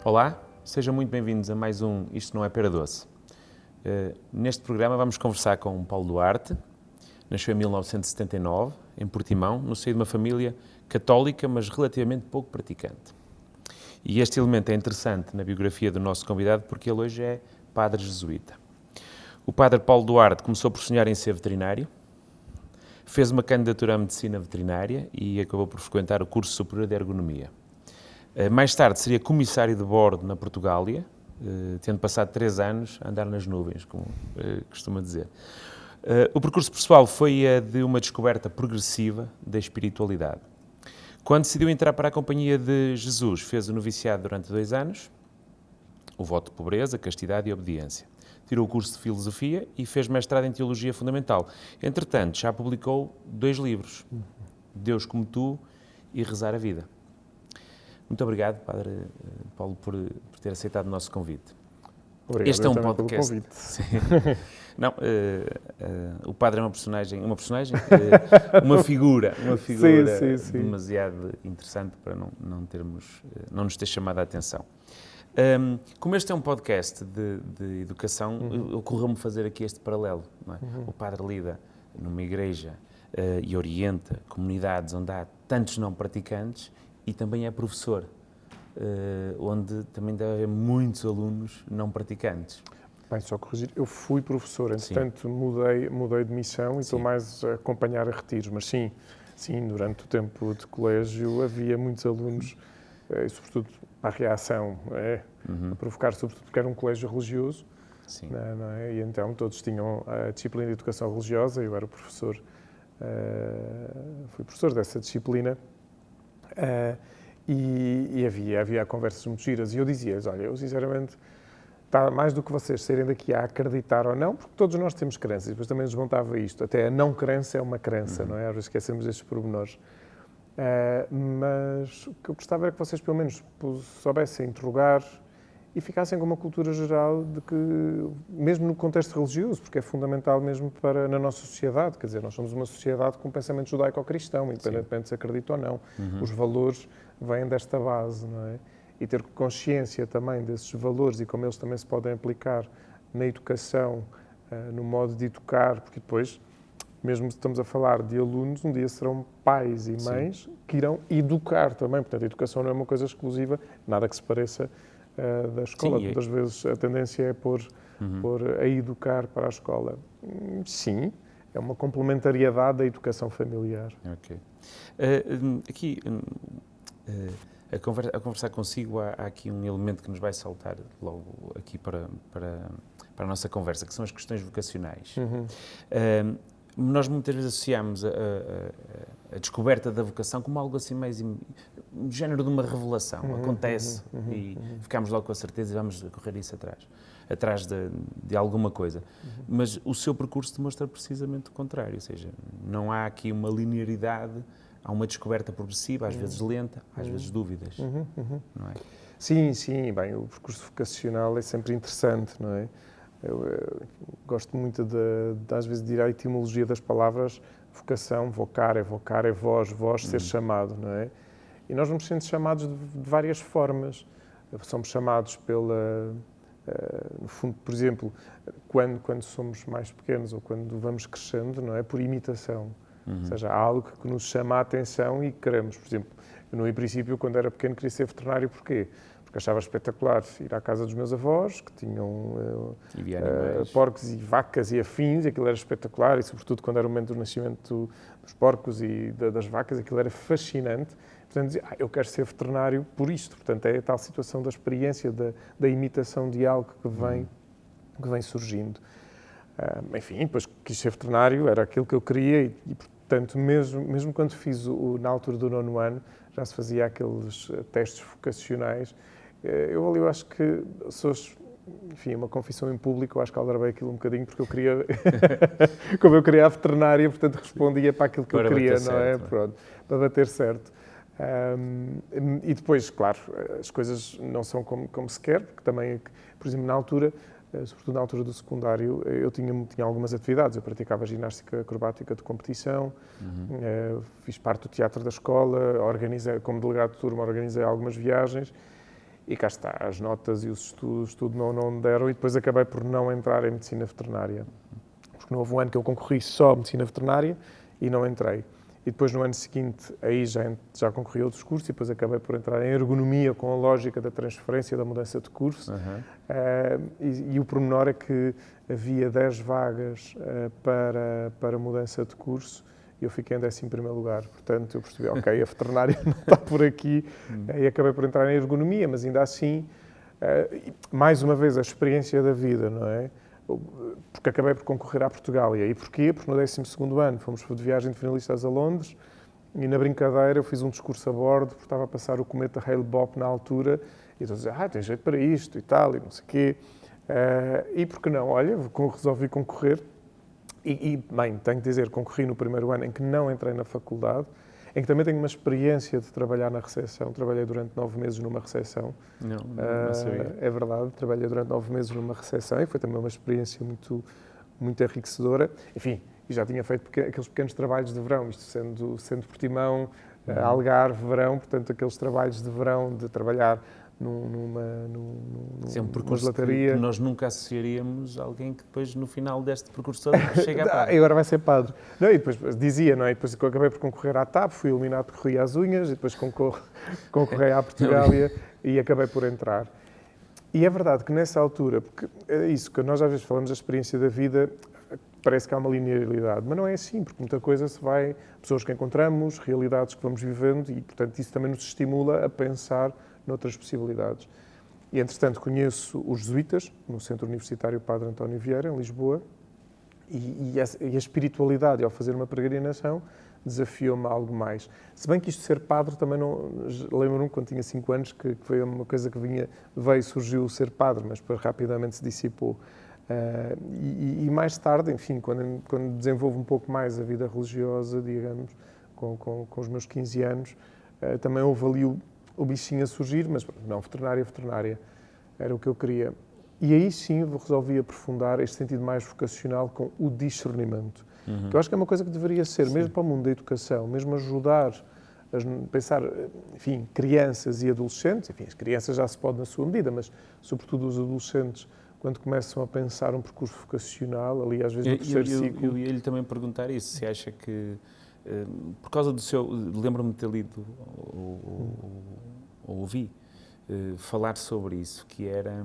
Olá, sejam muito bem-vindos a mais um Isto Não é Pera Doce. Neste programa vamos conversar com Paulo Duarte. Nasceu em 1979, em Portimão, no seio de uma família católica, mas relativamente pouco praticante. E este elemento é interessante na biografia do nosso convidado porque ele hoje é padre jesuíta. O padre Paulo Duarte começou por sonhar em ser veterinário, fez uma candidatura à medicina veterinária e acabou por frequentar o curso superior de ergonomia. Mais tarde seria comissário de bordo na Portugália, tendo passado 3 anos a andar nas nuvens, como costuma dizer. O percurso pessoal foi de uma descoberta progressiva da espiritualidade. Quando decidiu entrar para a Companhia de Jesus, fez o noviciado durante 2 anos, o voto de pobreza, castidade e obediência. Tirou o curso de Filosofia e fez mestrado em Teologia Fundamental. Entretanto, já publicou 2 livros, Deus como Tu e Rezar a Vida. Muito obrigado, Padre Paulo, por ter aceitado o nosso convite. Obrigado, Este é um pelo podcast. convite. Sim. Não, o padre é uma figura Sim. demasiado interessante para não nos ter chamado a atenção. Como este é um podcast de educação, ocorreu-me fazer aqui este paralelo. Não é? O padre lida numa igreja e orienta comunidades onde há tantos não praticantes e também é professor, onde também deve haver muitos alunos não praticantes. Bem, só corrigir, eu fui professor, entretanto mudei de missão e estou mais a acompanhar a retiros, mas sim, durante o tempo de colégio havia muitos alunos, e sobretudo a reação, a provocar, sobretudo porque era um colégio religioso, não é? E então todos tinham a disciplina de educação religiosa, eu era professor, fui professor dessa disciplina, e havia conversas muito giras, e eu dizia-lhes, olha, eu sinceramente, está mais do que vocês serem daqui a acreditar ou não, porque todos nós temos crenças, e depois também desmontava isto, até a não crença é uma crença, não é? Às vezes esquecemos estes pormenores. Mas o que eu gostava era que vocês pelo menos soubessem interrogar e ficassem com uma cultura geral de que, mesmo no contexto religioso, porque é fundamental mesmo na nossa sociedade, quer dizer, nós somos uma sociedade com um pensamento judaico-cristão, independentemente se acredita ou não. Os valores vêm desta base, não é? E ter consciência também desses valores e como eles também se podem aplicar na educação, no modo de educar, porque depois, mesmo se estamos a falar de alunos, um dia serão pais e mães que irão educar também. Portanto, a educação não é uma coisa exclusiva, nada que se pareça da escola. Muitas vezes a tendência é pôr a educar para a escola. Sim, é uma complementariedade da educação familiar. Ok. Aqui... A conversar consigo, há aqui um elemento que nos vai saltar logo aqui para a nossa conversa, que são as questões vocacionais. Nós muitas vezes associamos a descoberta da vocação como algo assim mais um género de uma revelação. Acontece e ficamos logo com a certeza e vamos correr isso atrás de alguma coisa. Mas o seu percurso demonstra precisamente o contrário, ou seja, não há aqui uma linearidade. Há uma descoberta progressiva, às vezes lenta, às vezes dúvidas, não é? Sim, bem, o percurso vocacional é sempre interessante, não é? Eu gosto muito às vezes de ir à etimologia das palavras vocação, vocar, é voz, ser chamado, não é? E nós vamos sendo chamados de várias formas. Somos chamados no fundo, por exemplo, quando somos mais pequenos ou quando vamos crescendo, não é? Por imitação. Ou seja, há algo que nos chama a atenção e queremos. Por exemplo, eu no princípio, quando era pequeno, queria ser veterinário. Porquê? Porque achava espetacular ir à casa dos meus avós, que tinham porcos e vacas e afins, e aquilo era espetacular, e sobretudo quando era o momento do nascimento dos porcos e das vacas, aquilo era fascinante. Portanto, dizia, eu quero ser veterinário por isto. Portanto, é a tal situação da experiência, da imitação de algo que vem surgindo. Enfim, depois quis ser veterinário, era aquilo que eu queria e portanto, mesmo quando fiz na altura do 9º ano, já se fazia aqueles testes vocacionais. Eu acho que enfim, uma confissão em público, eu acho que aldrabei aquilo um bocadinho, porque eu queria, como eu queria a veterinária, portanto respondia para aquilo que eu queria, não é? Pronto, para bater certo. E depois, claro, as coisas não são como se quer, porque também, por exemplo, na altura, sobretudo na altura do secundário, eu tinha algumas atividades. Eu praticava ginástica acrobática de competição, fiz parte do teatro da escola, como delegado de turma, organizei algumas viagens E cá está, as notas e os estudos, tudo não deram, e depois acabei por não entrar em medicina veterinária. Porque não houve um ano que eu concorri só a medicina veterinária e não entrei. E depois, no ano seguinte, aí já concorri a outros cursos e depois acabei por entrar em ergonomia com a lógica da transferência, da mudança de curso. E o pormenor é que havia 10 vagas para mudança de curso e eu fiquei em 11º lugar. Portanto, eu percebi, ok, a veterinária não está por aqui. E acabei por entrar em ergonomia, mas ainda assim, mais uma vez, a experiência da vida, não é? Porque acabei por concorrer à Portugália. E porquê? Porque no 12º ano fomos de viagem de finalistas a Londres e na brincadeira eu fiz um discurso a bordo porque estava a passar o cometa Hale-Bopp na altura e estou a dizer, tem jeito para isto e tal, e não sei o quê. E por que não? Olha, resolvi concorrer e, bem, tenho que dizer, concorri no primeiro ano em que não entrei na faculdade, em que também tenho uma experiência de trabalhar na recepção. Trabalhei durante 9 meses numa recepção. Não sabia. É verdade, trabalhei durante 9 meses numa recepção e foi também uma experiência muito enriquecedora. Enfim, e já tinha feito aqueles pequenos trabalhos de verão, isto sendo Portimão, Algarve, verão, portanto, aqueles trabalhos de verão de trabalhar numa gelataria. Que nós nunca associaríamos a alguém que depois, no final deste percurso todo, chega a padre. E agora vai ser padre. Não, e depois dizia, não é? E depois eu acabei por concorrer à TAP, fui eliminado porque corri às unhas, e depois concorri à Portugália e acabei por entrar. E é verdade que nessa altura, porque é isso, que nós às vezes falamos da experiência da vida, parece que há uma linearidade, mas não é assim, porque muita coisa se vai, pessoas que encontramos, realidades que vamos vivendo e, portanto, isso também nos estimula a pensar noutras possibilidades. E, entretanto, conheço os jesuítas, no Centro Universitário Padre António Vieira, em Lisboa, e a espiritualidade, ao fazer uma peregrinação, desafiou-me a algo mais. Se bem que isto de ser padre também não... Lembro-me quando tinha 5 anos que foi uma coisa que surgiu o ser padre, mas depois rapidamente se dissipou. E mais tarde, enfim, quando desenvolvo um pouco mais a vida religiosa, digamos, com os meus 15 anos, também houve ali o bichinho a surgir, mas não, veterinária, era o que eu queria. E aí sim resolvi aprofundar este sentido mais vocacional com o discernimento. Que eu acho que é uma coisa que deveria ser, mesmo para o mundo da educação, mesmo ajudar a pensar, enfim, crianças e adolescentes, enfim, as crianças já se pode na sua medida, mas sobretudo os adolescentes, quando começam a pensar um percurso vocacionu ali às vezes no terceiro ciclo. Eu ia-lhe também perguntar isso, se acha que, por causa do seu, lembro-me de ter lido ou ouvi falar sobre isso, que era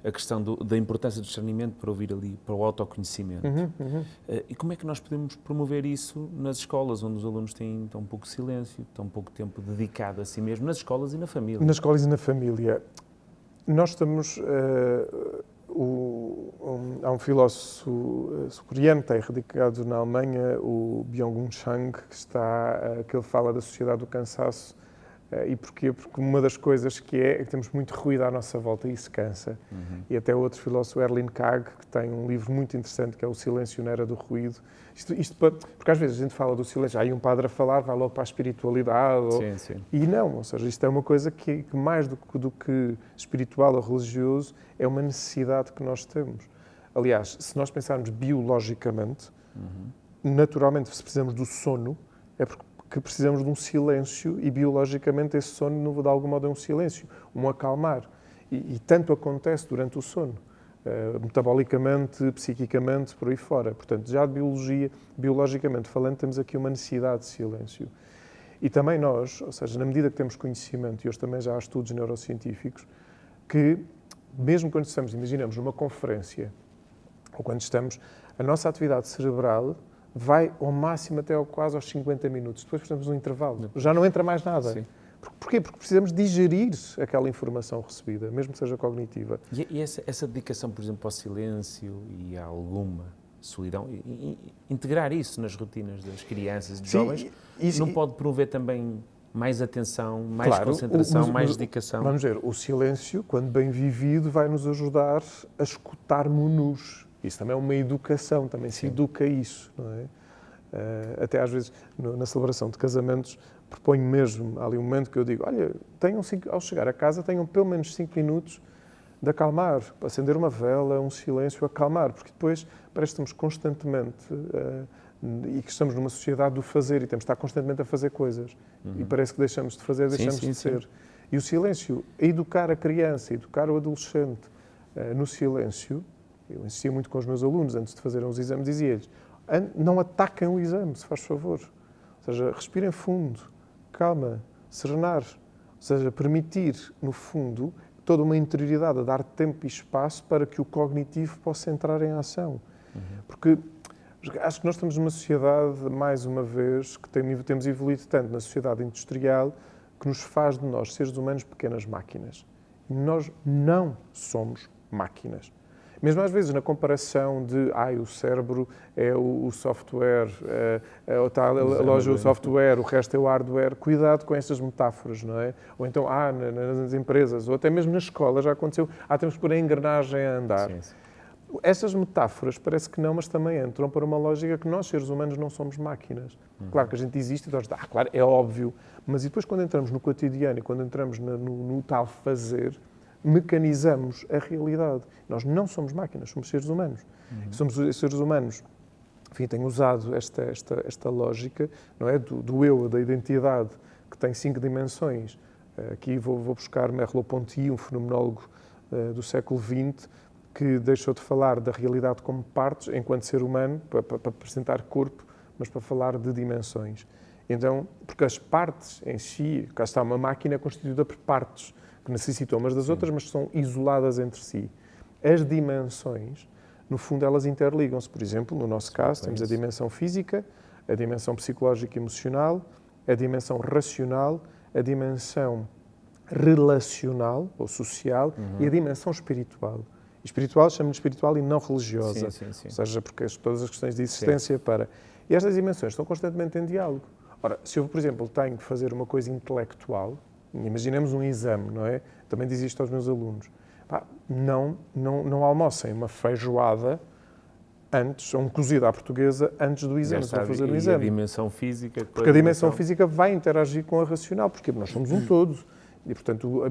a questão da importância do discernimento para ouvir ali, para o autoconhecimento. E como é que nós podemos promover isso nas escolas, onde os alunos têm tão pouco silêncio, tão pouco tempo dedicado a si mesmo, nas escolas e na família? Nas escolas e na família. Nós estamos... há um filósofo sul-coreano que está radicado na Alemanha, o Byung-Hun Chang, que ele fala da sociedade do cansaço. E porquê? Porque uma das coisas que é que temos muito ruído à nossa volta e isso cansa. E até outro filósofo, Erling Kagge, que tem um livro muito interessante que é O Silêncio na Era do Ruído. Porque às vezes a gente fala do silêncio, há aí um padre a falar, vai logo para a espiritualidade. Sim. E não, ou seja, isto é uma coisa que mais do que espiritual ou religioso, é uma necessidade que nós temos. Aliás, se nós pensarmos biologicamente, naturalmente, se precisamos do sono, é porque precisamos de um silêncio e biologicamente esse sono, de algum modo, é um silêncio, um acalmar. E tanto acontece durante o sono, metabolicamente, psiquicamente, por aí fora. Portanto, já de biologicamente falando, temos aqui uma necessidade de silêncio. E também nós, ou seja, na medida que temos conhecimento, e hoje também já há estudos neurocientíficos, que mesmo quando estamos, imaginamos, numa conferência, ou quando estamos, a nossa atividade cerebral vai ao máximo até quase aos 50 minutos. Depois precisamos de um intervalo. Já não entra mais nada. Sim. Porquê? Porque precisamos digerir aquela informação recebida, mesmo que seja cognitiva. E essa dedicação, por exemplo, ao silêncio e a alguma solidão, integrar isso nas rotinas das crianças e dos jovens, não pode promover também mais atenção, mais concentração, mais dedicação? Vamos ver, o silêncio, quando bem vivido, vai nos ajudar a escutarmos-nos. Isso também é uma educação, também se educa isso, não é? Até às vezes, na celebração de casamentos, proponho mesmo, há ali um momento que eu digo, olha, ao chegar a casa, tenham pelo menos 5 minutos de acalmar, acender uma vela, um silêncio, acalmar, porque depois parece que estamos constantemente, e que estamos numa sociedade do fazer, e temos de estar constantemente a fazer coisas, e parece que deixamos de fazer, deixamos de ser. E o silêncio, educar a criança, educar o adolescente no silêncio, eu insistia muito com os meus alunos antes de fazerem os exames, dizia-lhes, não ataquem o exame, se faz favor. Ou seja, respirem fundo, calma, serenar. Ou seja, permitir, no fundo, toda uma interioridade, a dar tempo e espaço para que o cognitivo possa entrar em ação. Porque acho que nós estamos numa sociedade, mais uma vez, que temos evoluído tanto na sociedade industrial, que nos faz de nós, seres humanos, pequenas máquinas. E nós não somos máquinas. Mesmo às vezes na comparação de o cérebro é o software, a loja é o software, o resto é o hardware, cuidado com estas metáforas, não é? Ou então, nas empresas, ou até mesmo na escola já aconteceu, temos que pôr a engrenagem a andar. Sim, sim. Estas metáforas parece que não, mas também entram para uma lógica que nós, seres humanos, não somos máquinas. Claro que a gente existe e nós, claro, é óbvio, mas e depois quando entramos no cotidiano e quando entramos no tal fazer, mecanizamos a realidade. Nós não somos máquinas, somos seres humanos. Somos seres humanos. Enfim, tenho usado esta lógica, não é, do eu, da identidade, que tem 5 dimensões. Aqui vou buscar Merleau-Ponty, um fenomenólogo do século XX, que deixou de falar da realidade como partes, enquanto ser humano, para apresentar corpo, mas para falar de dimensões. Então, porque as partes em si, cá está, uma máquina constituída por partes, que necessitam umas das outras, mas são isoladas entre si. As dimensões, no fundo, elas interligam-se. Por exemplo, no nosso caso, temos a dimensão física, a dimensão psicológica e emocional, a dimensão racional, a dimensão relacional ou social e a dimensão espiritual. Espiritual, chamo-lhe espiritual e não religiosa. Sim. Ou seja, porque todas as questões de existência E estas dimensões estão constantemente em diálogo. Ora, se eu, por exemplo, tenho que fazer uma coisa intelectual, imaginemos um exame, não é? Também diz isto aos meus alunos. Não almocem uma feijoada antes, ou um cozido à portuguesa, antes do exame, se vão fazer o exame. E a dimensão física... Porque a dimensão física vai interagir com a racional, porque nós somos um todo. E, portanto,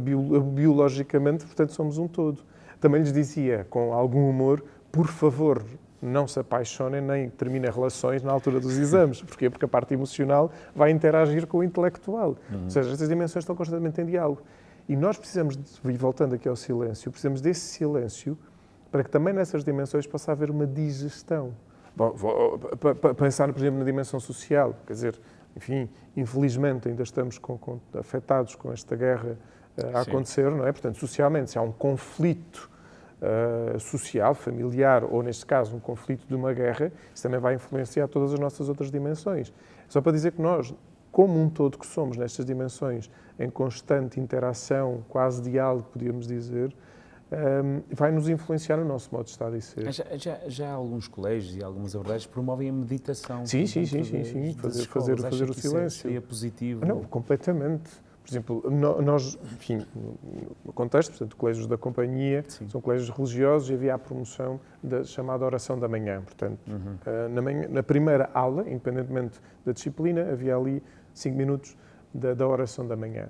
biologicamente, portanto, somos um todo. Também lhes dizia, com algum humor, por favor, não se apaixonem nem terminem relações na altura dos exames. Porquê? Porque a parte emocional vai interagir com o intelectual. Ou seja, estas dimensões estão constantemente em diálogo. E nós precisamos, e voltando aqui ao silêncio, precisamos desse silêncio para que também nessas dimensões possa haver uma digestão. Para pensar, por exemplo, na dimensão social, quer dizer, enfim, infelizmente ainda estamos afetados com esta guerra a acontecer, não é? Portanto, socialmente, se há um conflito social, familiar, ou neste caso um conflito de uma guerra, isso também vai influenciar todas as nossas outras dimensões. Só para dizer que nós, como um todo que somos nestas dimensões, em constante interação, quase diálogo, podíamos dizer, vai nos influenciar no nosso modo de estar e ser. Já alguns colégios e algumas abordagens promovem a meditação. Sim. Fazer o silêncio. Seria positivo? Não, completamente. Por exemplo, nós, enfim, no contexto, portanto, colégios da companhia, são colégios religiosos e havia a promoção da chamada oração da manhã. Portanto, na primeira aula, independentemente da disciplina, havia ali 5 minutos da oração da manhã.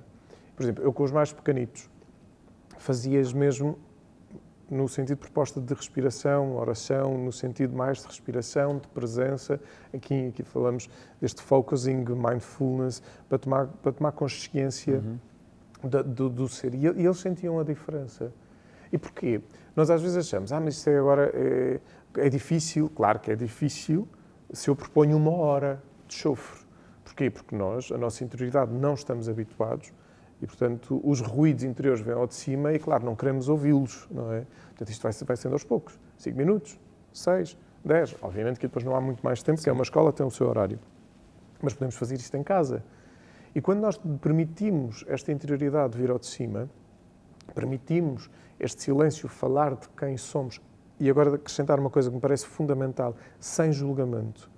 Por exemplo, eu com os mais pequenitos fazias mesmo no sentido de proposta de respiração, oração, no sentido mais de respiração, de presença. Aqui falamos deste focusing, mindfulness, para tomar consciência do ser. E eles sentiam a diferença. E porquê? Nós às vezes achamos, mas isto agora é difícil. Claro que é difícil se eu proponho 1 hora de chofre. Porquê? Porque nós, a nossa interioridade, não estamos habituados. E, portanto, os ruídos interiores vêm ao de cima e, claro, não queremos ouvi-los, não é? Portanto, isto vai sendo aos poucos. 5 minutos, 6, 10. Obviamente que depois não há muito mais tempo, porque é uma escola, tem o seu horário. Mas podemos fazer isto em casa. E quando nós permitimos esta interioridade vir ao de cima, permitimos este silêncio falar de quem somos, e agora acrescentar uma coisa que me parece fundamental, sem julgamento.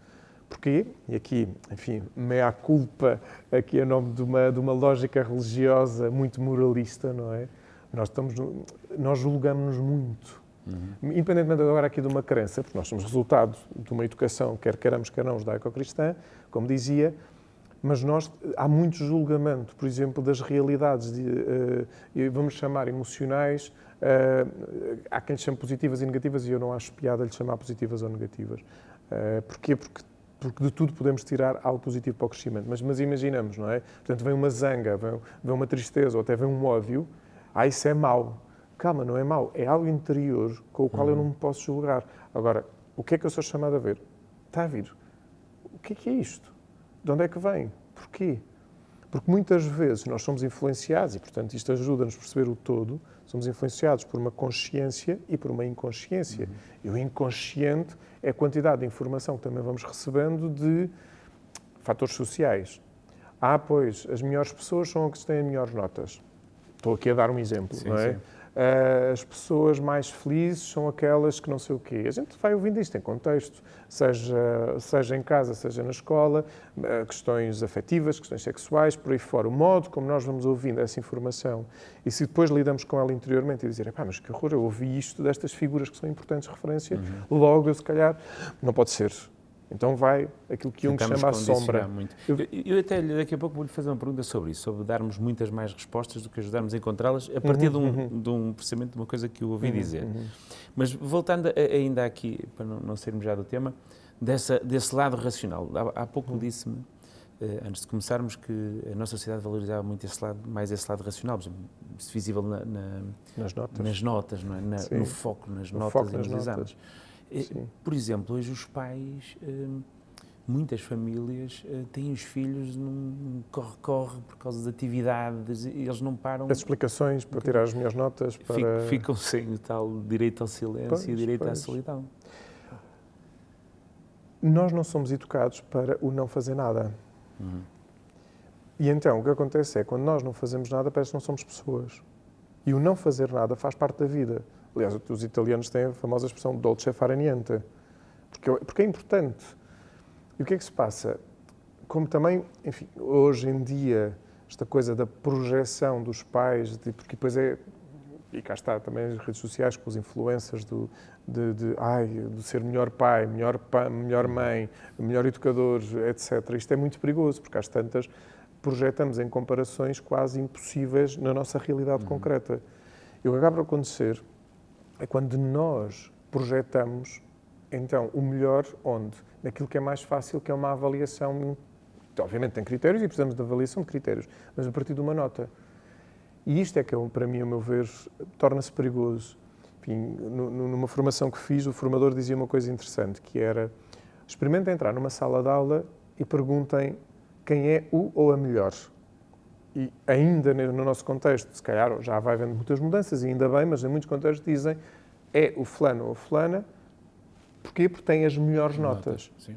Porquê? E aqui, enfim, mea culpa, aqui é nome de uma lógica religiosa muito moralista, não é? Nós julgamos-nos muito. Independentemente agora aqui de uma crença, porque nós somos resultado de uma educação, quer queiramos, quer não, judaico-cristã, como dizia, mas há muito julgamento, por exemplo, das realidades, vamos chamar emocionais, há quem lhe chame positivas e negativas, e eu não acho piada lhe chamar positivas ou negativas. Porquê? Porque porque de tudo podemos tirar algo positivo para o crescimento. Mas imaginamos, não é? Portanto, vem uma zanga, vem uma tristeza ou até vem um ódio, isso é mau. Calma, não é mau, é algo interior com o qual eu não me posso julgar. Agora, o que é que eu sou chamado a ver? Está a vir. O que é isto? De onde é que vem? Porquê? Porque muitas vezes nós somos influenciados, e portanto isto ajuda-nos a perceber o todo, somos influenciados por uma consciência e por uma inconsciência. E o inconsciente é a quantidade de informação que também vamos recebendo de fatores sociais. Pois, as melhores pessoas são as que têm melhores notas. Estou aqui a dar um exemplo, sim, não é? Sim. As pessoas mais felizes são aquelas que não sei o quê. A gente vai ouvindo isto em contexto, seja em casa, seja na escola, questões afetivas, questões sexuais, por aí fora. O modo como nós vamos ouvindo essa informação e se depois lidamos com ela interiormente e dizer, mas que horror, eu ouvi isto destas figuras que são importantes de referência, logo eu se calhar, não pode ser. Então vai aquilo que Jung chama a sombra. Muito. Eu até daqui a pouco vou-lhe fazer uma pergunta sobre isso, sobre darmos muitas mais respostas do que ajudarmos a encontrá-las a partir de um processamento de uma coisa que eu ouvi dizer. Mas voltando ainda aqui, para não sairmos já do tema, desse lado racional. Há pouco disse-me, antes de começarmos, que a nossa sociedade valorizava muito mais esse lado racional, visível nas notas, não é? No foco nas notas e nos exames. Sim. Por exemplo, hoje os pais, muitas famílias, têm os filhos num corre-corre por causa de atividades, e eles não param... As explicações para tirar as melhores notas, para... Ficam sem o tal direito ao silêncio e direito à solidão. Nós não somos educados para o não fazer nada. E então, o que acontece é, quando nós não fazemos nada, parece que não somos pessoas. E o não fazer nada faz parte da vida. Aliás, os italianos têm a famosa expressão dolce far niente, porque é importante. E o que é que se passa? Como também, enfim, hoje em dia, esta coisa da projeção dos pais, porque depois e cá está também as redes sociais com os influencers de ser melhor pai, melhor mãe, melhor educador, etc. Isto é muito perigoso, porque às tantas projetamos em comparações quase impossíveis na nossa realidade concreta. E o que acaba por acontecer é quando nós projetamos, então, o melhor onde? Naquilo que é mais fácil, que é uma avaliação. Obviamente tem critérios e precisamos de avaliação de critérios, mas a partir de uma nota. E isto é que, para mim, a meu ver, torna-se perigoso. Enfim, numa formação que fiz, o formador dizia uma coisa interessante, que era: experimentem entrar numa sala de aula e perguntem quem é o ou a melhor. E ainda no nosso contexto, se calhar já vai havendo muitas mudanças, e ainda bem, mas em muitos contextos dizem é o fulano ou a fulana. Porquê? Porque tem as melhores notas. Sim.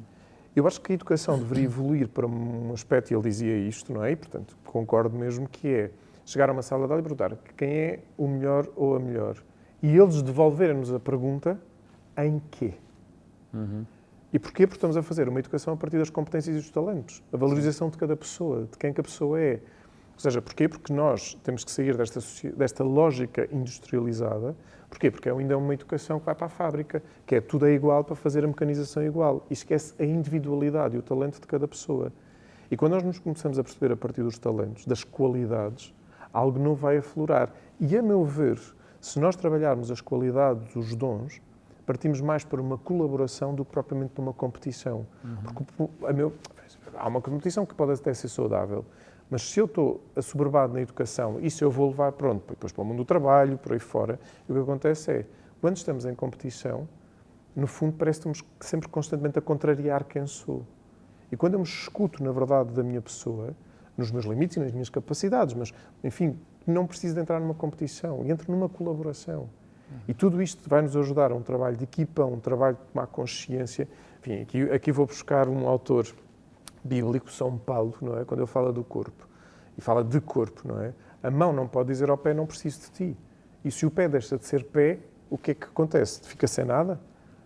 Eu acho que a educação deveria evoluir para um aspecto, e ele dizia isto, não é? E, portanto, concordo mesmo, que é chegar a uma sala de aula e perguntar quem é o melhor ou a melhor. E eles devolverem-nos a pergunta em quê? E porquê? Porque estamos a fazer uma educação a partir das competências e dos talentos. A valorização de cada pessoa, de quem que a pessoa é. Ou seja, porquê? Porque nós temos que sair desta lógica industrializada. Porquê? Porque ainda é uma educação que vai para a fábrica, que é tudo é igual para fazer a mecanização igual. E esquece a individualidade e o talento de cada pessoa. E quando nós nos começamos a perceber a partir dos talentos, das qualidades, algo não vai aflorar. E, a meu ver, se nós trabalharmos as qualidades, os dons, partimos mais para uma colaboração do que propriamente para uma competição. Porque, há uma competição que pode até ser saudável, mas se eu estou assoberbado na educação, isso eu vou levar, depois para o mundo do trabalho, por aí fora, e o que acontece é, quando estamos em competição, no fundo parece que estamos sempre constantemente a contrariar quem sou. E quando eu me escuto, na verdade, da minha pessoa, nos meus limites e nas minhas capacidades, mas, enfim, não preciso de entrar numa competição, e entro numa colaboração. E tudo isto vai nos ajudar a um trabalho de equipa, um trabalho de tomar consciência. Enfim, aqui vou buscar um autor bíblico, São Paulo, não é? Quando ele fala do corpo, e fala de corpo, não é? A mão não pode dizer ao pé, não preciso de ti. E se o pé deixa de ser pé, o que é que acontece? Fica sem nada?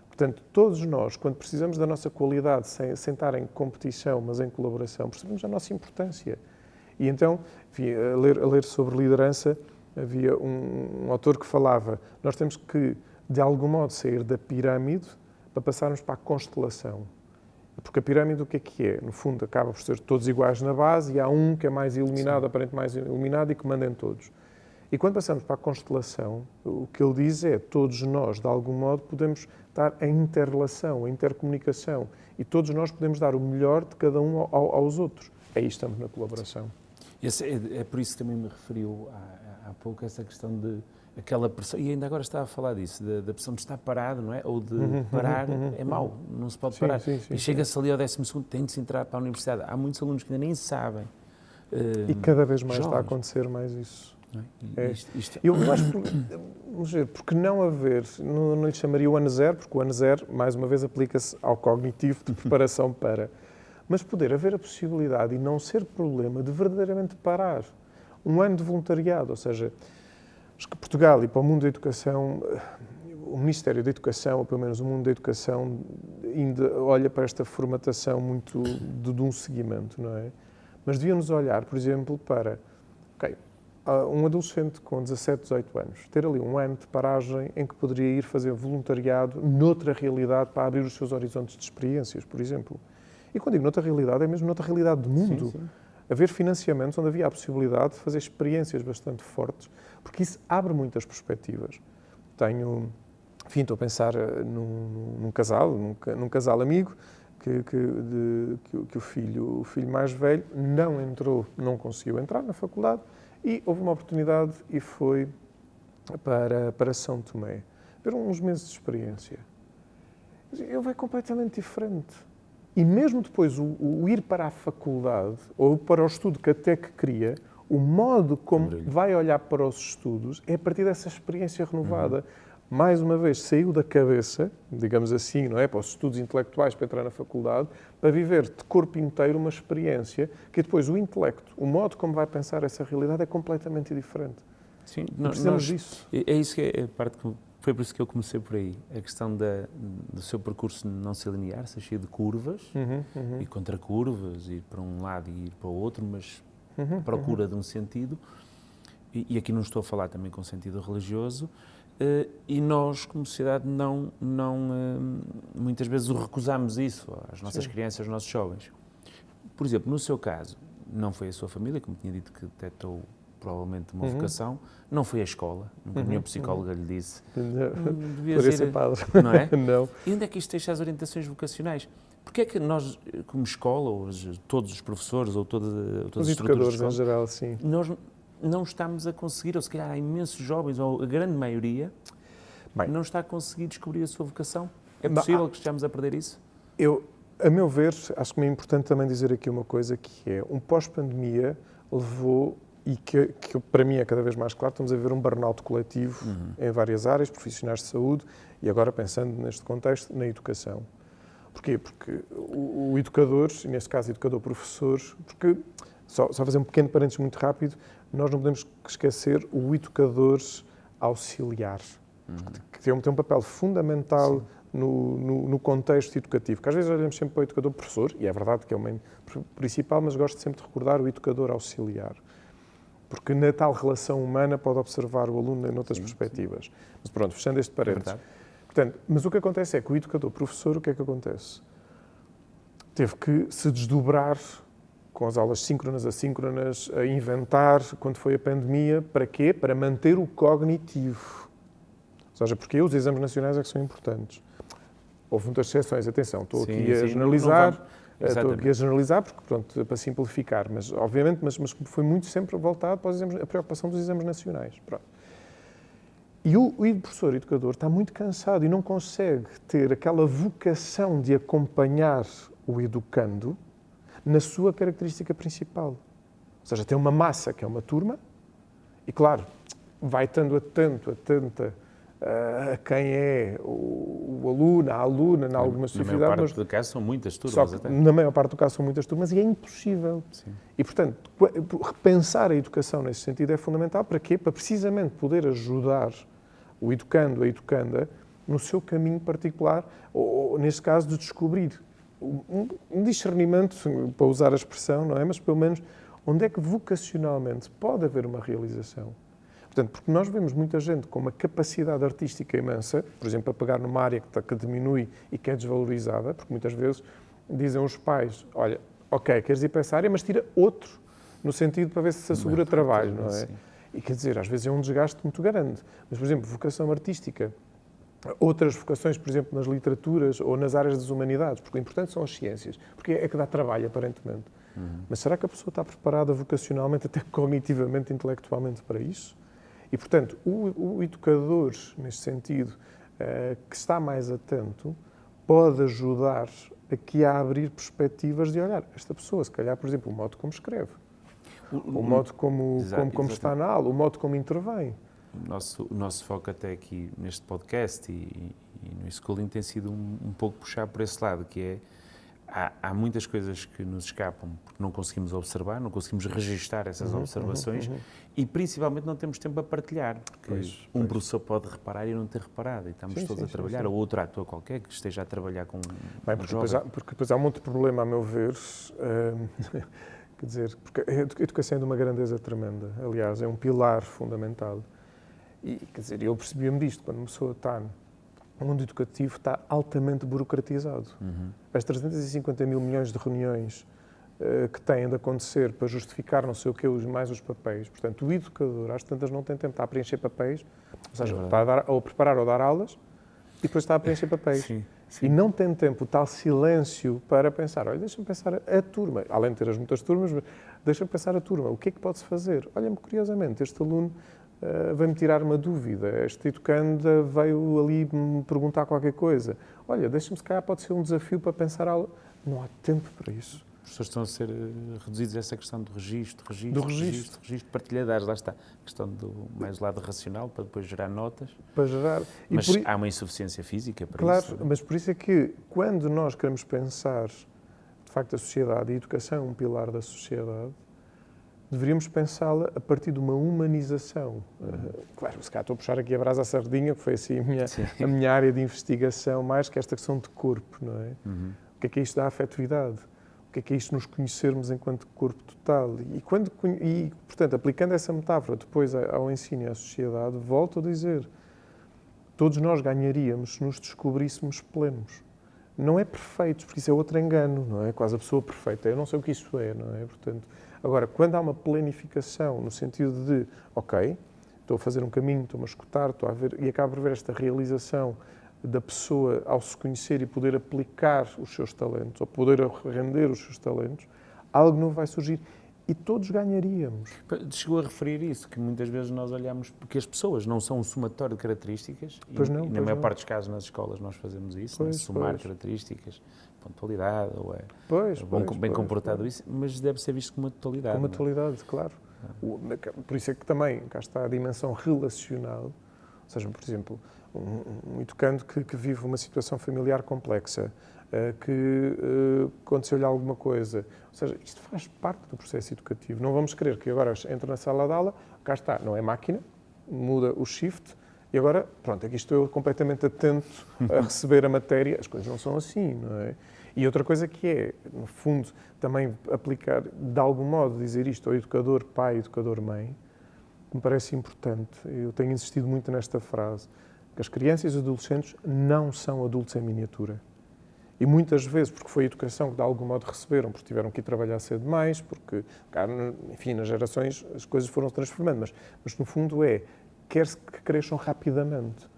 Portanto, todos nós, quando precisamos da nossa qualidade, sem estar em competição, mas em colaboração, percebemos a nossa importância. E então, enfim, a ler sobre liderança, havia um autor que falava, nós temos que, de algum modo, sair da pirâmide para passarmos para a constelação. Porque a pirâmide o que é? No fundo, acaba por ser todos iguais na base e há um que é mais iluminado, aparentemente mais iluminado e que manda em todos. E quando passamos para a constelação, o que ele diz é todos nós, de algum modo, podemos estar em inter-relação, em intercomunicação, e todos nós podemos dar o melhor de cada um aos outros. Aí estamos na colaboração. É por isso que também me referiu há pouco essa questão de aquela pressão, e ainda agora estava a falar disso, da pressão de estar parado, não é? Ou de parar, é mau, não se pode parar. E chega-se ali ao 12º, tem de se entrar para a universidade. Há muitos alunos que ainda nem sabem. E cada vez mais jovens. está a acontecer mais isso. É. Eu acho que, vamos ver, porque não haver, não lhe chamaria o ano zero, porque o ano zero, mais uma vez, aplica-se ao cognitivo de preparação para. Mas poder haver a possibilidade, e não ser problema, de verdadeiramente parar. Um ano de voluntariado, ou seja, acho que Portugal e para o mundo da educação, o Ministério da Educação, ou pelo menos o mundo da educação, ainda olha para esta formatação muito de um seguimento, não é? Mas devíamos olhar, por exemplo, para um adolescente com 17, 18 anos, ter ali um ano de paragem em que poderia ir fazer voluntariado noutra realidade para abrir os seus horizontes de experiências, por exemplo. E quando digo noutra realidade, é mesmo noutra realidade do mundo. Sim. Haver financiamentos onde havia a possibilidade de fazer experiências bastante fortes, porque isso abre muitas perspectivas. Estou a pensar num casal amigo, que o filho mais velho não conseguiu entrar na faculdade, e houve uma oportunidade e foi para São Tomé. Ver uns meses de experiência. Ele veio completamente diferente. E mesmo depois o ir para a faculdade, ou para o estudo que até que queria, o modo como vai olhar para os estudos é a partir dessa experiência renovada. Mais uma vez, saiu da cabeça, digamos assim, não é? Para os estudos intelectuais, para entrar na faculdade, para viver de corpo inteiro uma experiência que depois o intelecto, o modo como vai pensar essa realidade é completamente diferente. Sim, precisamos disso. É isso que é a parte que foi por isso que eu comecei por aí. A questão do seu percurso não ser linear, ser cheio de curvas e contracurvas, ir para um lado e ir para o outro, mas procura de um sentido. E aqui não estou a falar também com sentido religioso. E nós, como sociedade, muitas vezes o recusamos isso às nossas crianças, aos nossos jovens. Por exemplo, no seu caso, não foi a sua família, como tinha dito que detectou provavelmente uma vocação, não foi a escola, nunca nenhuma psicóloga lhe disse. Devia ser padre. Não é? Não. E onde é que isto deixa as orientações vocacionais? Porque é que nós, como escola, ou todos os professores, ou todas as estruturas educadores em geral, sim. Nós não estamos a conseguir, ou se calhar há imensos jovens, ou a grande maioria, não está a conseguir descobrir a sua vocação? É possível que estejamos a perder isso? A meu ver, acho que é importante também dizer aqui uma coisa, que é, um pós-pandemia levou, e que para mim é cada vez mais claro, estamos a ver um burnout coletivo em várias áreas, profissionais de saúde, e agora pensando neste contexto, na educação. Porquê? Porque o educador, e neste caso educador-professor, porque, só fazer um pequeno parênteses muito rápido, nós não podemos esquecer o educador auxiliar, que tem um papel fundamental no contexto educativo, que às vezes olhamos sempre para o educador-professor, e é verdade que é o meio principal, mas gosto sempre de recordar o educador auxiliar, porque na tal relação humana pode observar o aluno em outras perspectivas. Mas pronto, fechando este parênteses. Portanto, mas o que acontece é que o educador-professor, o que é que acontece? Teve que se desdobrar com as aulas síncronas, assíncronas, a inventar, quando foi a pandemia, para quê? Para manter o cognitivo. Ou seja, porque os exames nacionais é que são importantes. Houve muitas exceções, atenção, estou aqui a generalizar, porque, pronto, para simplificar, mas obviamente, mas foi muito sempre voltado para os exames, a preocupação dos exames nacionais. Pronto. E o professor educador está muito cansado e não consegue ter aquela vocação de acompanhar o educando na sua característica principal. Ou seja, tem uma massa, que é uma turma, e claro, vai estando atenta a quem é o aluno, a aluna, em alguma sociedade. Na maior parte do caso são muitas turmas. Até. Na maior parte do caso são muitas turmas e é impossível. Sim. E, portanto, repensar a educação nesse sentido é fundamental. Para quê? Para precisamente poder ajudar o educando, a educanda, no seu caminho particular, ou neste caso, de descobrir um discernimento, para usar a expressão, não é? Mas pelo menos onde é que vocacionalmente pode haver uma realização. Portanto, porque nós vemos muita gente com uma capacidade artística imensa, por exemplo, a pegar numa área que diminui e que é desvalorizada, porque muitas vezes dizem os pais, olha, ok, queres ir para essa área, mas tira outro, no sentido para ver se assegura trabalho, não é? E quer dizer, às vezes é um desgaste muito grande. Mas, por exemplo, vocação artística, outras vocações, por exemplo, nas literaturas ou nas áreas das humanidades, porque o importante são as ciências, porque é que dá trabalho, aparentemente. Mas será que a pessoa está preparada vocacionalmente, até cognitivamente, intelectualmente para isso? E, portanto, o educador, neste sentido, que está mais atento, pode ajudar aqui a abrir perspectivas de olhar. Esta pessoa, se calhar, por exemplo, o modo como escreve, o modo como está na aula, o modo como intervém. O nosso foco até aqui neste podcast e no Schooling tem sido um pouco puxar por esse lado, que é há muitas coisas que nos escapam porque não conseguimos observar, não conseguimos registar essas observações e principalmente não temos tempo a partilhar, porque um professor pode reparar e não ter reparado e estamos todos a trabalhar, ou outro ator qualquer que esteja a trabalhar com um jovem. Porque depois há um monte de problema, a meu ver, quer dizer, porque a educação é de uma grandeza tremenda, aliás, é um pilar fundamental. E, quer dizer, eu percebi-me disto, quando uma pessoa está no mundo educativo, está altamente burocratizado. As 350 mil milhões de reuniões que têm de acontecer para justificar não sei o quê, mais os papéis. Portanto, o educador, às tantas, não tem tempo, está a preencher papéis, ou seja, está a dar, ou preparar ou dar aulas, e depois está a preencher papéis. Sim. E não tem tempo, o tal silêncio para pensar, olha, deixa-me pensar a turma, além de ter as muitas turmas, deixa-me pensar a turma, o que é que pode-se fazer? Olha-me, curiosamente, este aluno veio-me tirar uma dúvida, esta educanda veio ali me perguntar qualquer coisa. Olha, deixa-me, se calhar pode ser um desafio para pensar algo. Não há tempo para isso. As pessoas estão a ser reduzidas a essa questão do registro, partilhadares, lá está. A questão mais do lado racional, para depois gerar notas. Para gerar. Mas há uma insuficiência física para isso. Claro, mas por isso é que quando nós queremos pensar, de facto, a sociedade, e a educação é um pilar da sociedade, deveríamos pensá-la a partir de uma humanização. Claro, se calhar estou a puxar aqui a brasa à sardinha, que foi assim a minha área de investigação, mais que esta questão de corpo, não é? O que é isto da afetividade? O que é isto nos conhecermos enquanto corpo total? E, portanto, aplicando essa metáfora depois ao ensino e à sociedade, volto a dizer, todos nós ganharíamos se nos descobríssemos plenos. Não é perfeitos, porque isso é outro engano, não é? Quase a pessoa perfeita. Eu não sei o que isso é, não é? Portanto, agora, quando há uma planificação, no sentido de, ok, estou a fazer um caminho, estou-me a escutar, estou a ver, e acabo por ver esta realização da pessoa ao se conhecer e poder aplicar os seus talentos, ou poder render os seus talentos, algo novo vai surgir. E todos ganharíamos. Chegou a referir isso, que muitas vezes nós olhamos, porque as pessoas não são um somatório de características, e na maior parte dos casos nas escolas nós fazemos isso, somar características, pontualidade, ou bem comportado, isso, mas deve ser visto como uma totalidade. Como uma totalidade, claro. Por isso é que também, cá está a dimensão relacional, ou seja, por exemplo, um educando que vive uma situação familiar complexa, que aconteceu-lhe alguma coisa. Ou seja, isto faz parte do processo educativo. Não vamos querer que agora entre na sala de aula, cá está, não é máquina, muda o shift e agora, pronto, aqui estou eu completamente atento a receber a matéria. As coisas não são assim, não é? E outra coisa que é, no fundo, também aplicar, de algum modo, dizer isto ao educador pai, educador mãe, me parece importante. Eu tenho insistido muito nesta frase, que as crianças e os adolescentes não são adultos em miniatura. E muitas vezes, porque foi a educação que de algum modo receberam, porque tiveram que ir trabalhar cedo demais, porque, enfim, nas gerações as coisas foram se transformando, mas no fundo quer-se que cresçam rapidamente.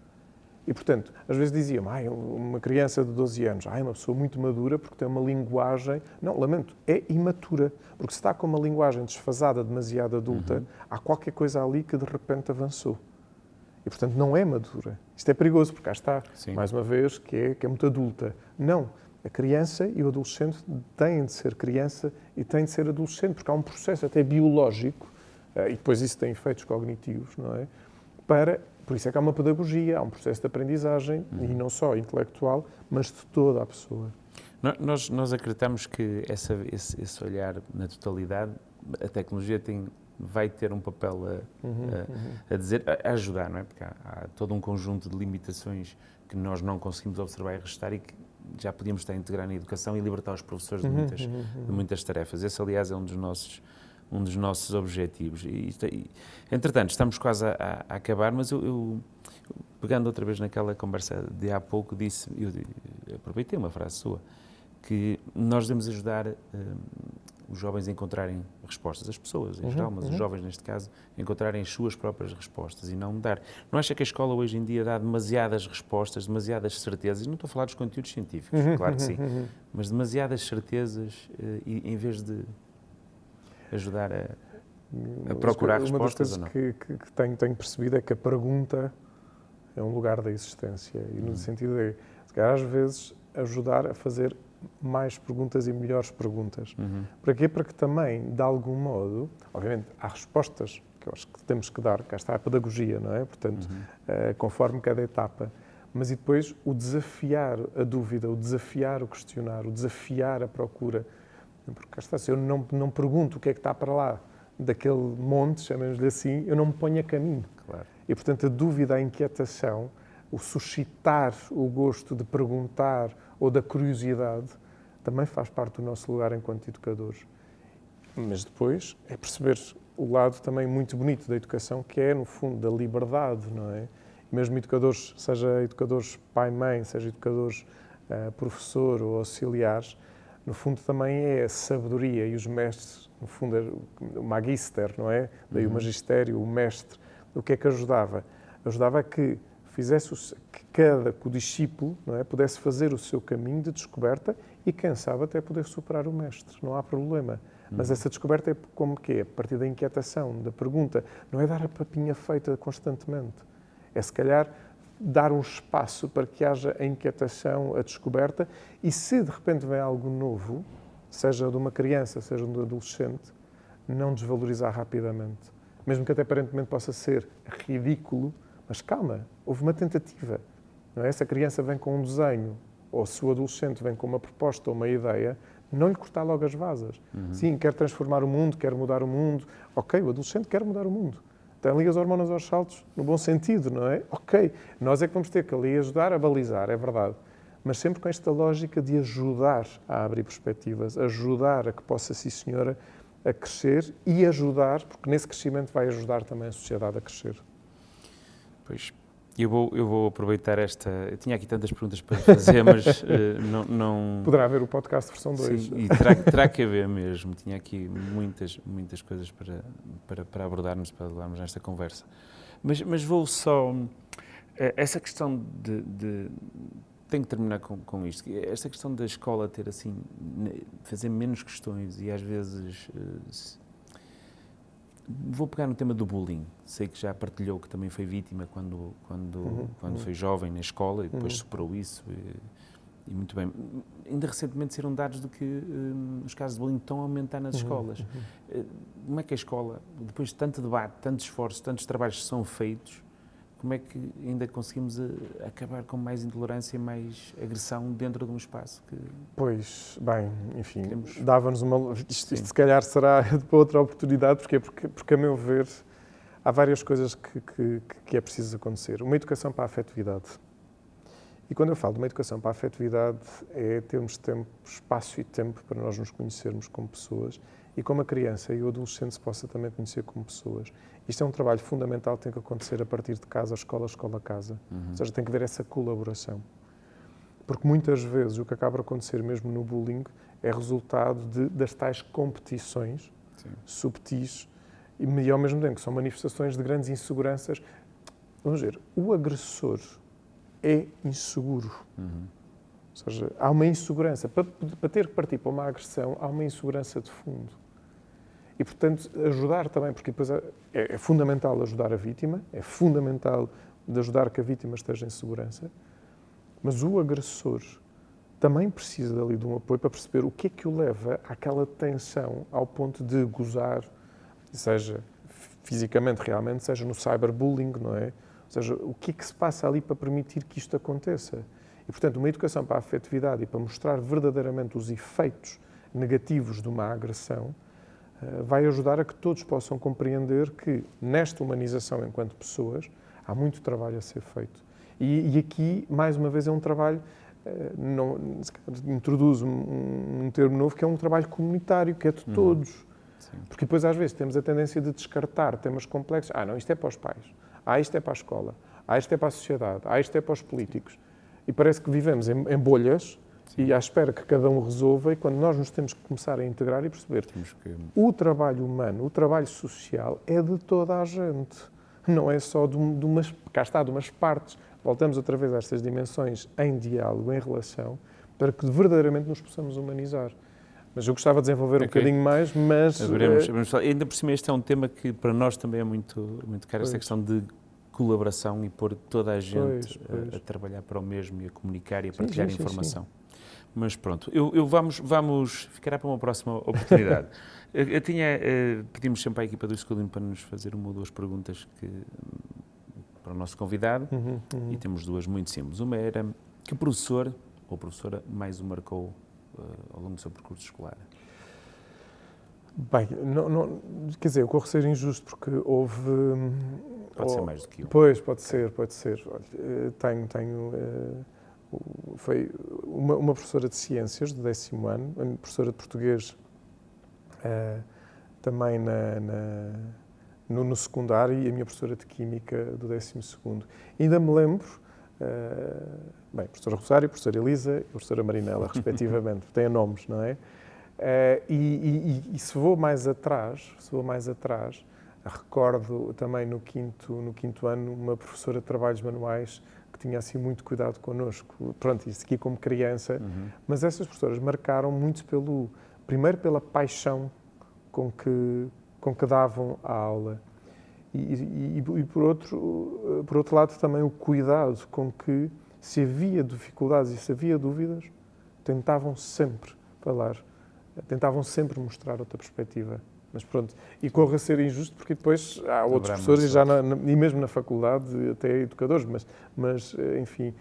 E, portanto, às vezes diziam, uma criança de 12 anos, é uma pessoa muito madura porque tem uma linguagem... Não, lamento, é imatura, porque se está com uma linguagem desfasada, demasiado adulta, há qualquer coisa ali que de repente avançou. E, portanto, não é madura. Isto é perigoso, porque cá está, mais uma vez, que é muito adulta. Não. A criança e o adolescente têm de ser criança e têm de ser adolescente, porque há um processo até biológico, e depois isso tem efeitos cognitivos, não é? Por isso é que há uma pedagogia, há um processo de aprendizagem, e não só intelectual, mas de toda a pessoa. Nós acreditamos que esse olhar na totalidade, a tecnologia vai ter um papel a ajudar, não é? Porque há todo um conjunto de limitações que nós não conseguimos observar e registrar e que já podíamos estar a integrar na educação e libertar os professores de muitas tarefas. Esse, aliás, é um dos nossos objetivos. Entretanto, estamos quase a acabar, mas eu pegando outra vez naquela conversa de há pouco, eu aproveitei uma frase sua, que nós devemos ajudar os jovens encontrarem respostas, as pessoas em geral, mas os jovens neste caso, encontrarem as suas próprias respostas e não dar. Não acha que a escola hoje em dia dá demasiadas respostas, demasiadas certezas? Não estou a falar dos conteúdos científicos, claro que sim, mas demasiadas certezas em vez de ajudar a procurar respostas ou não? Uma das coisas que tenho percebido é que a pergunta é um lugar da existência e no sentido de, se calhar, às vezes, ajudar a fazer mais perguntas e melhores perguntas. Para quê? Para que também, de algum modo, obviamente, há respostas que eu acho que temos que dar, cá está a pedagogia, não é? Portanto, conforme cada etapa. Mas e depois o desafiar a dúvida, o desafiar o questionar, o desafiar a procura. Porque cá está, se eu não pergunto o que é que está para lá daquele monte, chamemos-lhe assim, eu não me ponho a caminho. Claro. E, portanto, a dúvida, a inquietação, o suscitar o gosto de perguntar ou da curiosidade, também faz parte do nosso lugar enquanto educadores. Mas depois é perceber o lado também muito bonito da educação, que é, no fundo, da liberdade, não é? Mesmo educadores, seja educadores pai-mãe, seja educadores professor ou auxiliares, no fundo também é a sabedoria e os mestres, no fundo, o magister, não é? Daí o magistério, o mestre. O que é que ajudava? Ajudava a que que o discípulo, não é, pudesse fazer o seu caminho de descoberta e, quem sabe, até poder superar o mestre. Não há problema. Mas essa descoberta é como que é? A partir da inquietação, da pergunta. Não é dar a papinha feita constantemente. É, se calhar, dar um espaço para que haja a inquietação, a descoberta, e se de repente vem algo novo, seja de uma criança, seja de um adolescente, não desvalorizar rapidamente. Mesmo que até aparentemente possa ser ridículo, mas calma, houve uma tentativa. Não é? Se a criança vem com um desenho, ou se o adolescente vem com uma proposta ou uma ideia, não lhe cortar logo as vasas. Sim, quer transformar o mundo, quer mudar o mundo. Ok, o adolescente quer mudar o mundo. Tem ali as hormonas aos saltos, no bom sentido, não é? Ok, nós é que vamos ter que ali ajudar a balizar, é verdade. Mas sempre com esta lógica de ajudar a abrir perspectivas, ajudar a que possa, sim senhora, a crescer e ajudar, porque nesse crescimento vai ajudar também a sociedade a crescer. Pois, eu vou aproveitar esta... Eu tinha aqui tantas perguntas para fazer, mas não... Poderá haver o podcast versão 2. Sim, e terá que haver mesmo. Tinha aqui muitas coisas para abordarmos, para levarmos nesta conversa. Mas vou só... Essa questão de tenho que terminar com isto. Esta questão da escola ter assim... fazer menos questões e às vezes... Vou pegar no tema do bullying. Sei que já partilhou que também foi vítima quando foi jovem na escola e depois superou isso. E muito bem. Ainda recentemente saíram dados de que os casos de bullying estão a aumentar nas escolas. Como é que a escola, depois de tanto debate, tanto esforço, tantos trabalhos que são feitos, como é que ainda conseguimos acabar com mais intolerância, mais agressão dentro de um espaço que... Pois, bem, enfim, dava-nos uma... Isto se calhar será para outra oportunidade, porque a meu ver, há várias coisas que é preciso acontecer. Uma educação para a afetividade. E quando eu falo de uma educação para a afetividade, é termos tempo, espaço e tempo para nós nos conhecermos como pessoas e como a criança e o adolescente se possa também conhecer como pessoas. Isto é um trabalho fundamental que tem que acontecer a partir de casa, escola, casa. Ou seja, tem que haver essa colaboração. Porque muitas vezes o que acaba a acontecer mesmo no bullying é resultado das tais competições subtis e ao mesmo tempo que são manifestações de grandes inseguranças. Vamos ver, o agressor é inseguro. Ou seja, há uma insegurança. Para ter que partir para uma agressão, há uma insegurança de fundo. E, portanto, ajudar também, porque depois é fundamental ajudar a vítima, é fundamental de ajudar que a vítima esteja em segurança, mas o agressor também precisa dali de um apoio para perceber o que é que o leva àquela tensão ao ponto de gozar, seja fisicamente realmente, seja no cyberbullying, não é? Ou seja, o que é que se passa ali para permitir que isto aconteça? E, portanto, uma educação para a afetividade e para mostrar verdadeiramente os efeitos negativos de uma agressão vai ajudar a que todos possam compreender que, nesta humanização enquanto pessoas, há muito trabalho a ser feito. E aqui, mais uma vez, é um trabalho, introduz um termo novo, que é um trabalho comunitário, que é de todos. Sim. Porque depois, às vezes, temos a tendência de descartar temas complexos. Não, isto é para os pais. Isto é para a escola. Isto é para a sociedade. Isto é para os políticos. E parece que vivemos em bolhas e à espera que cada um resolva, e quando nós nos temos que começar a integrar e perceber o trabalho humano, o trabalho social é de toda a gente, não é só de umas, cá está, de umas partes. Voltamos outra vez a estas dimensões em diálogo, em relação, para que verdadeiramente nos possamos humanizar. Mas eu gostava de desenvolver um bocadinho mais, mas... Ainda por cima, este é um tema que para nós também é muito caro, esta questão de colaboração e pôr toda a gente a trabalhar para o mesmo e a comunicar e a partilhar informação. Mas pronto, vamos ficar para uma próxima oportunidade. Pedimos sempre à equipa do Schooling para nos fazer uma ou duas perguntas para o nosso convidado e temos duas muito simples. Uma era, que professor ou professora mais o marcou ao longo do seu percurso escolar? Bem, quer dizer, eu corro ser injusto porque houve... Pode ser mais do que um. Pois, pode ser. Olha, foi uma professora de ciências do 10º ano, uma professora de português também no secundário, e a minha professora de química do 12º. Ainda me lembro, bem, professora Rosário, professora Elisa e professora Marinela, respectivamente, têm nomes, não é? E se vou mais atrás, recordo também no quinto ano uma professora de trabalhos manuais que tinha assim muito cuidado connosco. Pronto, isso aqui como criança, mas essas professoras marcaram muito primeiro pela paixão com que davam a aula e por outro lado também o cuidado com que, se havia dificuldades e se havia dúvidas, tentavam sempre falar, tentavam sempre mostrar outra perspectiva. Mas pronto, e corro a ser injusto porque depois há outros professores e mesmo na faculdade, até educadores, mas enfim,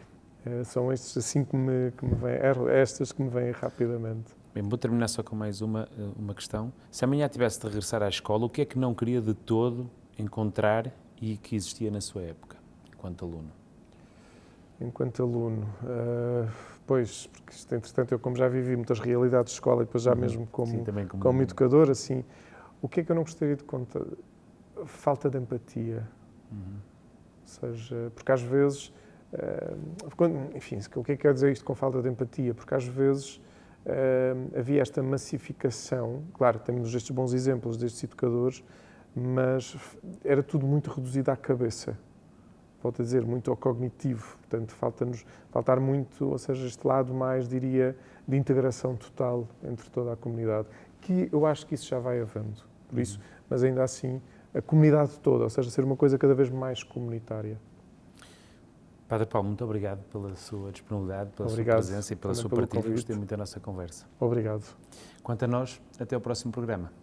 são estes assim que me vêm, estas que me vêm rapidamente. Bem, vou terminar só com mais uma questão. Se amanhã tivesse de regressar à escola, o que é que não queria de todo encontrar e que existia na sua época, enquanto aluno? Enquanto aluno, pois, porque isto, entretanto, eu como já vivi muitas realidades de escola e depois já mesmo como educador, assim, o que é que eu não gostaria de contar? Falta de empatia. Ou seja, porque às vezes, enfim, o que é que quer dizer isto com falta de empatia? Porque às vezes havia esta massificação, claro, temos estes bons exemplos destes educadores, mas era tudo muito reduzido à cabeça. Volto a dizer, muito ao cognitivo, portanto, faltar muito, ou seja, este lado mais, diria, de integração total entre toda a comunidade, que eu acho que isso já vai havendo, por isso, mas ainda assim, a comunidade toda, ou seja, ser uma coisa cada vez mais comunitária. Padre Paulo, muito obrigado pela sua disponibilidade, pela sua presença e pela sua partilha. Gostei muito da nossa conversa. Obrigado. Quanto a nós, até ao próximo programa.